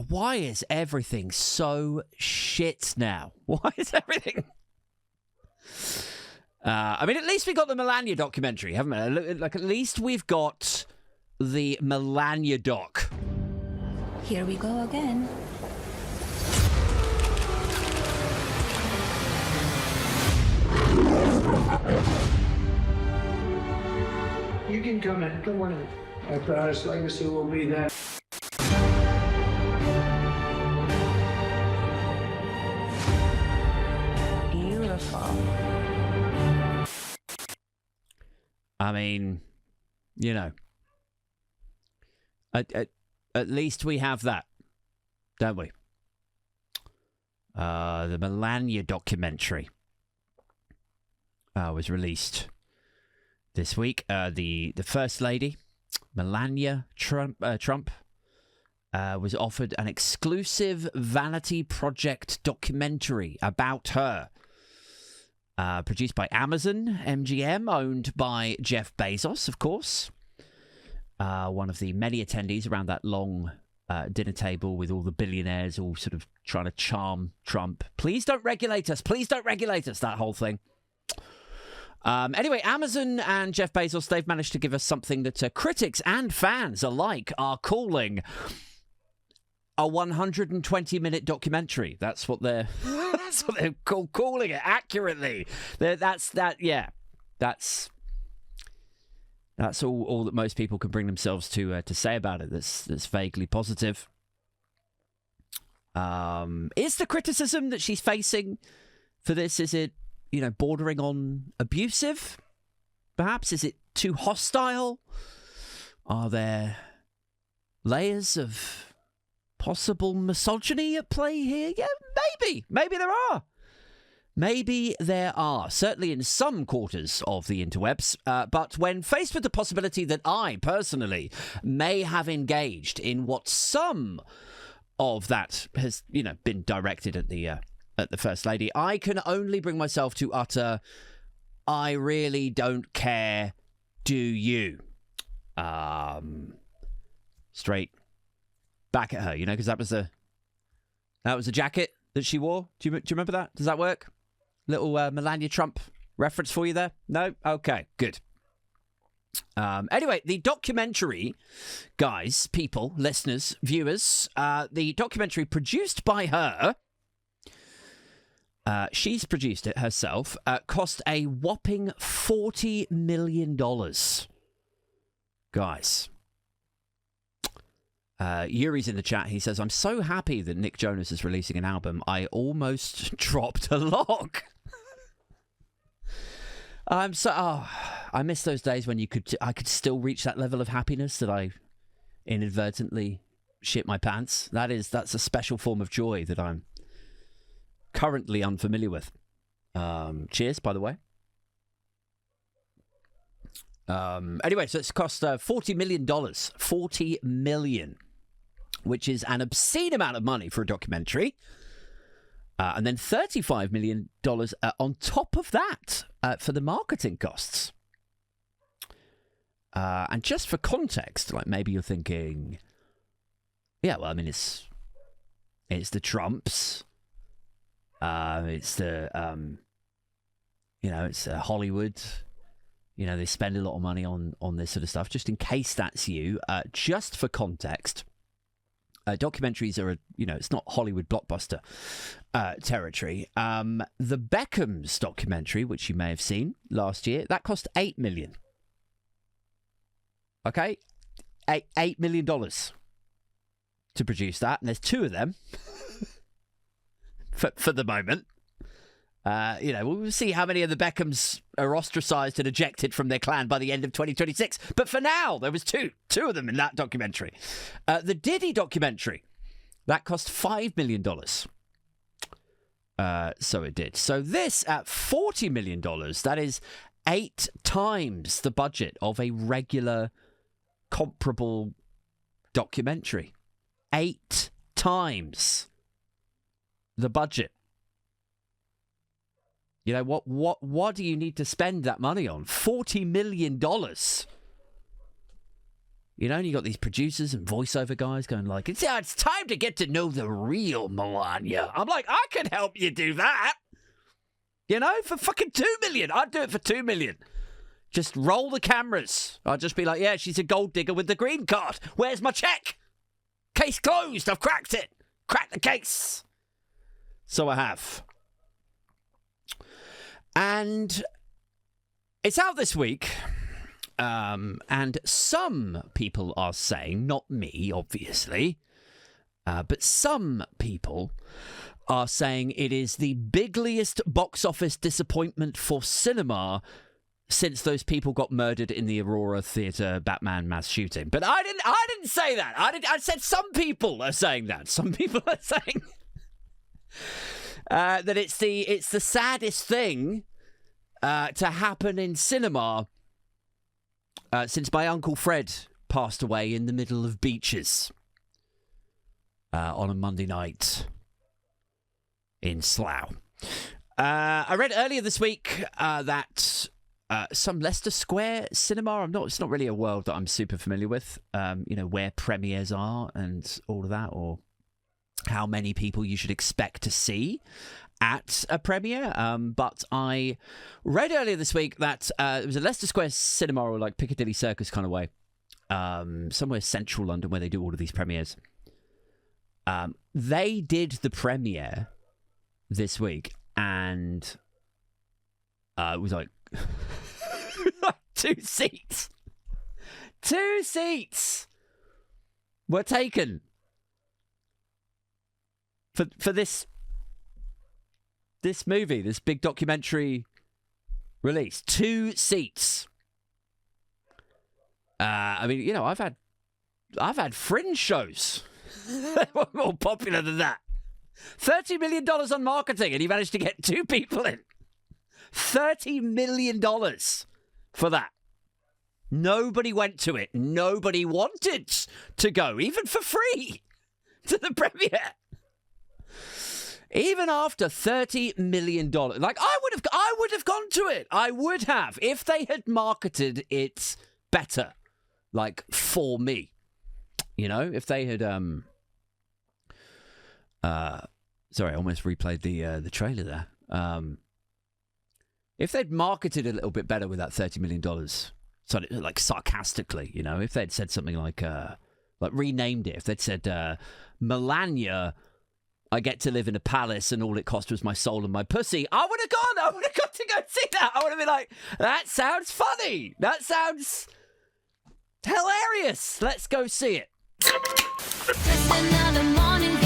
why is everything so shit now? Why is everything... I mean, at least we got the Melania documentary, haven't we? Like, at least we've got the Melania doc. Here we go again. You can come in. Come on in. I promise legacy will be that. Beautiful. I mean, you know, at least we have that, don't we? The Melania documentary was released this week. The First Lady, Melania Trump, was offered an exclusive Vanity Project documentary about her. Produced by Amazon, MGM, owned by Jeff Bezos, of course. One of the many attendees around that long dinner table with all the billionaires all sort of trying to charm Trump. Please don't regulate us. Please don't regulate us, that whole thing. Anyway, Amazon and Jeff Bezos, they've managed to give us something that critics and fans alike are calling a 120-minute documentary. That's what they're calling it accurately. That's all that most people can bring themselves to say about it. That's vaguely positive. Is the criticism that she's facing for this, is it, bordering on abusive? Perhaps? Is it too hostile? Are there layers of possible misogyny at play here? Yeah, maybe there are. Maybe there are, certainly in some quarters of the interwebs. But when faced with the possibility that I, personally, may have engaged in what some of that has, been directed at the First Lady, I can only bring myself to utter, I really don't care, do you? Straight back at her, because that was the jacket that she wore. Do you remember that? Does that work? Little Melania Trump reference for you there? No? Okay, good. Anyway, the documentary, guys, people, listeners, viewers, the documentary produced by her, she's produced it herself, cost a whopping $40 million. Guys. Yuri's in the chat. He says, I'm so happy that Nick Jonas is releasing an album. I almost dropped a log. I miss those days when I could still reach that level of happiness that I inadvertently shit my pants. That's a special form of joy that I'm currently unfamiliar with. Cheers, by the way. Anyway, so it's cost $40 million. $40 million, which is an obscene amount of money for a documentary. And then $35 million on top of that for the marketing costs. And just for context, like maybe you're thinking, yeah, well, I mean, it's the Trumps. It's the, it's Hollywood. They spend a lot of money on this sort of stuff. Just in case that's you, just for context, documentaries are, it's not Hollywood blockbuster territory. The Beckhams documentary, which you may have seen last year, that cost $8 million. Okay? $8 million to produce that. And there's two of them for the moment. We'll see how many of the Beckhams are ostracized and ejected from their clan by the end of 2026. But for now, there was two of them in that documentary. The Diddy documentary, that cost $5 million. So it did. So this at $40 million, that is 8 times the budget of a regular comparable documentary. 8 times the budget. What do you need to spend that money on? $40 million. You know, and you got these producers and voiceover guys going like, it's time to get to know the real Melania. I'm like, I can help you do that. You know, for fucking $2 million. I'd do it for $2 million. Just roll the cameras. I'd just be like, yeah, she's a gold digger with the green card. Where's my check? Case closed. I've cracked it. Cracked the case. So I have. And it's out this week. And some people are saying, not me, obviously, but some people are saying it is the bigliest box office disappointment for cinema since those people got murdered in the Aurora Theatre Batman mass shooting. But I didn't say that. I said some people are saying that. Some people are saying that it's the saddest thing to happen in cinema since my Uncle Fred passed away in the middle of beaches on a Monday night in Slough. I read earlier this week that some Leicester Square cinema, it's not really a world that I'm super familiar with, where premieres are and all of that, or how many people you should expect to see at a premiere. But I read earlier this week that it was a Leicester Square cinema, or like Piccadilly Circus kind of way, somewhere central London where they do all of these premieres. They did the premiere this week, and it was like 2 seats. 2 seats were taken for this movie, this big documentary release. 2 seats. I mean, I've had fringe shows that were more popular than that. $30 million on marketing, and he managed to get 2 people in. $30 million for that. Nobody went to it. Nobody wanted to go, even for free, to the premiere. Even after $30 million, like I would have gone to it. I would have, if they had marketed it better, like for me. If they had sorry, I almost replayed the trailer there. If they'd marketed a little bit better with that $30 million, so like sarcastically, if they'd said something like renamed it, if they'd said Melania, I get to live in a palace and all it cost was my soul and my pussy, I would have gone. I would have got to go see that. I would have been like, that sounds funny. That sounds hilarious. Let's go see it. Just another morning.